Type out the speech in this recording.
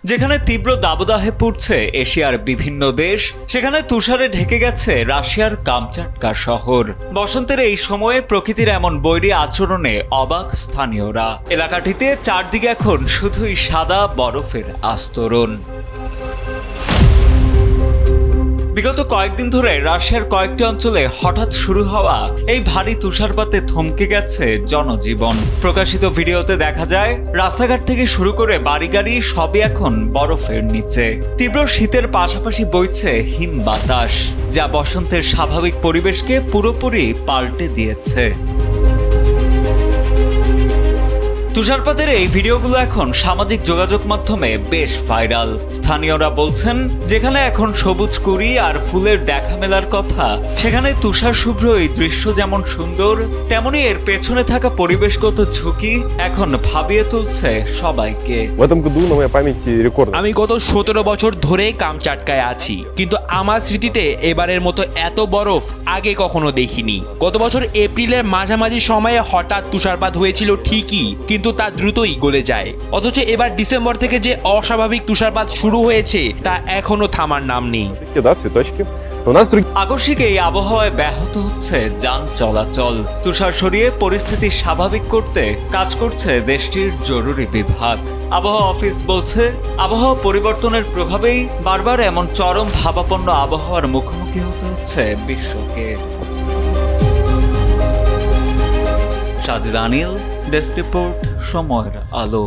যেখানে তীব্র দাবদাহে পড়ছে এশিয়ার বিভিন্ন দেশ, সেখানে তুষারে ঢেকে গেছে রাশিয়ার কামচাটকা শহর। বসন্তের এই সময়ে প্রকৃতির এমন বৈরী আচরণে অবাক স্থানীয়রা। এলাকাটিতে চারদিকে এখন শুধুই সাদা বরফের আস্তরণ। বিগত কয়েকদিন ধরে রাশিয়ার কয়েকটি অঞ্চলে হঠাৎ শুরু হওয়া এই ভারী তুষারপাতে থমকে গেছে জনজীবন। প্রকাশিত ভিডিওতে দেখা যায় রাস্তাঘাট থেকে শুরু করে বাড়িগাড়ি সবই এখন বরফের নিচে। তীব্র শীতের পাশাপাশি বইছে হিম বাতাস, যা বসন্তের স্বাভাবিক পরিবেশকে পুরোপুরি পাল্টে দিয়েছে। তুষারপাতের এই ভিডিওগুলো এখন সামাজিক যোগাযোগ মাধ্যমে বেশ ভাইরাল। স্থানীয়রা বলছেন, যেখানে এখন সবুজ কুড়ি আর ফুলের দেখা মেলার কথা, সেখানে তুষার শুভ্র এই দৃশ্য যেমন সুন্দর, তেমনি এর পেছনে থাকা পরিবেশগত ঝুঁকি এখন ভাবিয়ে তুলছে সবাইকে। আমি গত 17 বছর ধরে কামচাটকায় আছি, কিন্তু আমার স্মৃতিতে এবারের মতো এত বরফ আগে কখনো দেখিনি। গত বছর এপ্রিলের মাঝামাঝি সময়ে হঠাৎ তুষারপাত হয়েছিল ঠিকই, কিন্তু তা দ্রুতই গলে যায়। অথচ এবার ডিসেম্বর থেকে যে অস্বাভাবিক তুষারপাত শুরু হয়েছে তা এখনো থামার নাম নেই। আকস্মিক এই আবহাওয়ায় ব্যাহত হচ্ছে যান চলাচল। তুষার সরিয়ে পরিস্থিতি স্বাভাবিক করতে কাজ করছে দেশটির জরুরি বিভাগ। আবহাওয়া অফিস বলছে, আবহাওয়া পরিবর্তনের প্রভাবেই বারবার এমন চরম ভাবাপন্ন আবহাওয়ার মুখোমুখি হতে হচ্ছে বিশ্বকে। সাজিদ আনিল, ডেস্ক রিপোর্ট, সময়ের আলো।